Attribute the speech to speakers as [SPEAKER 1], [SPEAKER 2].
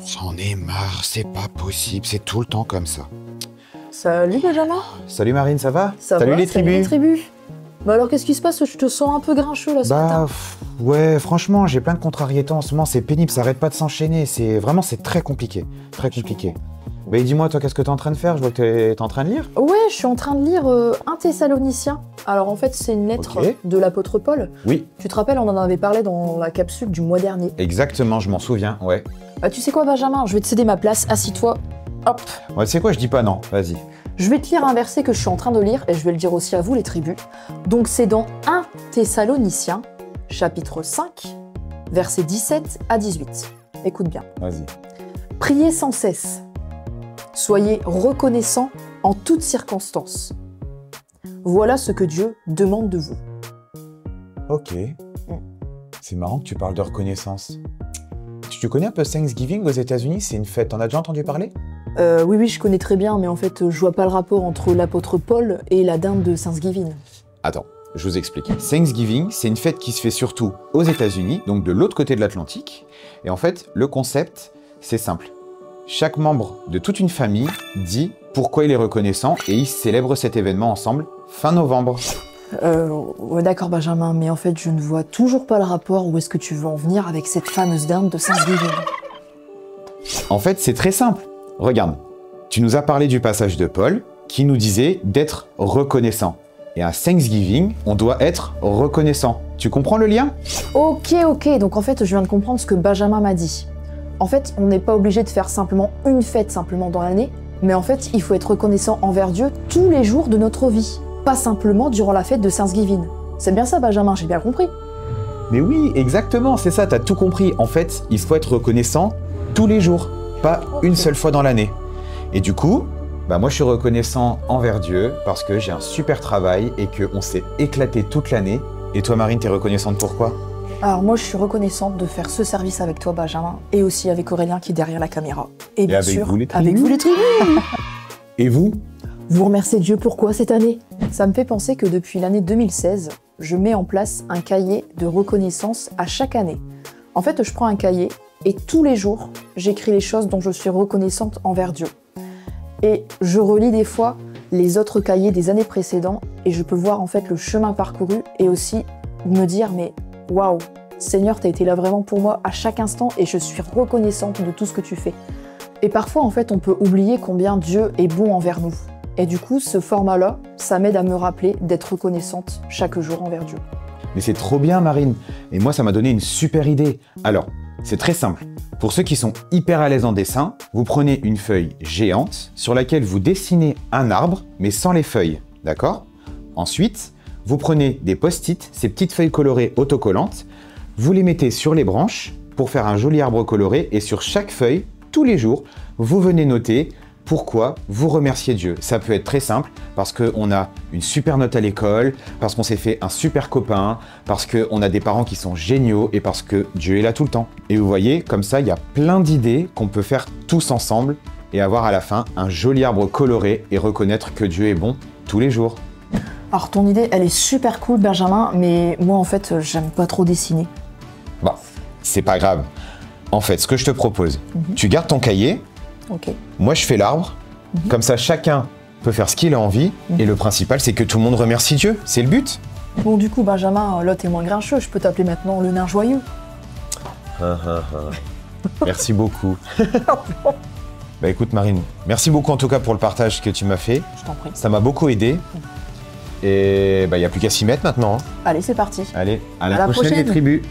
[SPEAKER 1] J'en ai marre, c'est pas possible, c'est tout le temps comme ça.
[SPEAKER 2] Salut Benjamin.
[SPEAKER 1] Salut Marine, ça va?
[SPEAKER 2] Salut
[SPEAKER 1] les tribus.
[SPEAKER 2] Bah alors qu'est-ce qui se passe? Je te sens un peu grincheux là ce matin.
[SPEAKER 1] Ouais, franchement, j'ai plein de contrariétés en ce moment, c'est pénible, ça arrête pas de s'enchaîner, c'est très compliqué, très compliqué. Mais dis-moi, toi, qu'est-ce que t'es en train de faire? Je vois que t'es en train de lire.
[SPEAKER 2] Ouais, je suis en train de lire 1 Thessaloniciens. Alors en fait, c'est une lettre de l'apôtre Paul.
[SPEAKER 1] Oui.
[SPEAKER 2] Tu te rappelles, on en avait parlé dans la capsule du mois dernier.
[SPEAKER 1] Exactement, je m'en souviens, ouais.
[SPEAKER 2] Bah tu sais quoi Benjamin, je vais te céder ma place, assis-toi. Hop.
[SPEAKER 1] Ouais, tu sais quoi, je dis pas non, vas-y.
[SPEAKER 2] Je vais te lire un verset que je suis en train de lire et je vais le dire aussi à vous les tribus. Donc c'est dans 1 Thessaloniciens, chapitre 5, versets 17 à 18. Écoute bien.
[SPEAKER 1] Vas-y.
[SPEAKER 2] Priez sans cesse. Soyez reconnaissants en toutes circonstances. Voilà ce que Dieu demande de vous.
[SPEAKER 1] Ok. C'est marrant que tu parles de reconnaissance. Tu connais un peu Thanksgiving aux États-Unis? C'est une fête, t'en as déjà entendu parler?
[SPEAKER 2] Oui, je connais très bien, mais en fait, je vois pas le rapport entre l'apôtre Paul et la dinde de Thanksgiving.
[SPEAKER 1] Attends, je vous explique. Thanksgiving, c'est une fête qui se fait surtout aux États-Unis, donc de l'autre côté de l'Atlantique. Et en fait, le concept, c'est simple. Chaque membre de toute une famille dit pourquoi il est reconnaissant et ils célèbrent cet événement ensemble fin novembre.
[SPEAKER 2] Ouais, d'accord Benjamin, mais en fait, je ne vois toujours pas le rapport où est-ce que tu veux en venir avec cette fameuse dinde de Thanksgiving.
[SPEAKER 1] En fait, c'est très simple. Regarde, tu nous as parlé du passage de Paul qui nous disait d'être reconnaissant. Et à Thanksgiving, on doit être reconnaissant. Tu comprends le lien?
[SPEAKER 2] Ok, donc en fait, je viens de comprendre ce que Benjamin m'a dit. En fait, on n'est pas obligé de faire simplement une fête simplement dans l'année, mais en fait, il faut être reconnaissant envers Dieu tous les jours de notre vie, pas simplement durant la fête de Thanksgiving. C'est bien ça, Benjamin, j'ai bien compris.
[SPEAKER 1] Mais oui, exactement, c'est ça, t'as tout compris. En fait, il faut être reconnaissant tous les jours, pas une seule fois dans l'année. Et du coup, moi je suis reconnaissant envers Dieu parce que j'ai un super travail et qu'on s'est éclaté toute l'année. Et toi Marine, t'es reconnaissante pour quoi?
[SPEAKER 2] Alors moi je suis reconnaissante de faire ce service avec toi Benjamin et aussi avec Aurélien qui est derrière la caméra. Et bien sûr, avec vous les tribus.
[SPEAKER 1] Et vous?
[SPEAKER 2] Vous remerciez Dieu pourquoi cette année? Ça me fait penser que depuis l'année 2016, je mets en place un cahier de reconnaissance à chaque année. En fait, je prends un cahier et tous les jours, j'écris les choses dont je suis reconnaissante envers Dieu. Et je relis des fois les autres cahiers des années précédentes et je peux voir en fait le chemin parcouru et aussi me dire mais waouh, Seigneur, t'as été là vraiment pour moi à chaque instant et je suis reconnaissante de tout ce que tu fais. Et parfois, en fait, on peut oublier combien Dieu est bon envers nous. Et du coup, ce format-là, ça m'aide à me rappeler d'être reconnaissante chaque jour envers Dieu.
[SPEAKER 1] Mais c'est trop bien, Marine. Et moi, ça m'a donné une super idée. Alors, c'est très simple. Pour ceux qui sont hyper à l'aise en dessin, vous prenez une feuille géante sur laquelle vous dessinez un arbre, mais sans les feuilles. D'accord? Ensuite, vous prenez des post-it, ces petites feuilles colorées autocollantes, vous les mettez sur les branches pour faire un joli arbre coloré et sur chaque feuille, tous les jours, vous venez noter pourquoi vous remerciez Dieu. Ça peut être très simple parce qu'on a une super note à l'école, parce qu'on s'est fait un super copain, parce qu'on a des parents qui sont géniaux et parce que Dieu est là tout le temps. Et vous voyez, comme ça, il y a plein d'idées qu'on peut faire tous ensemble et avoir à la fin un joli arbre coloré et reconnaître que Dieu est bon tous les jours.
[SPEAKER 2] Alors ton idée, elle est super cool Benjamin, mais moi en fait, j'aime pas trop dessiner.
[SPEAKER 1] Bon, c'est pas grave. En fait, ce que je te propose, tu gardes ton cahier, moi je fais l'arbre, comme ça chacun peut faire ce qu'il a envie, et le principal c'est que tout le monde remercie Dieu, c'est le but.
[SPEAKER 2] Bon du coup Benjamin, là t'es moins grincheux, je peux t'appeler maintenant le nain joyeux.
[SPEAKER 1] Merci beaucoup. Bah écoute Marine, merci beaucoup en tout cas pour le partage que tu m'as fait.
[SPEAKER 2] Je t'en prie.
[SPEAKER 1] Ça m'a beaucoup aidé. Et il n'y a plus qu'à s'y mettre maintenant.
[SPEAKER 2] Allez, c'est parti.
[SPEAKER 1] Allez, à la prochaine les tribus.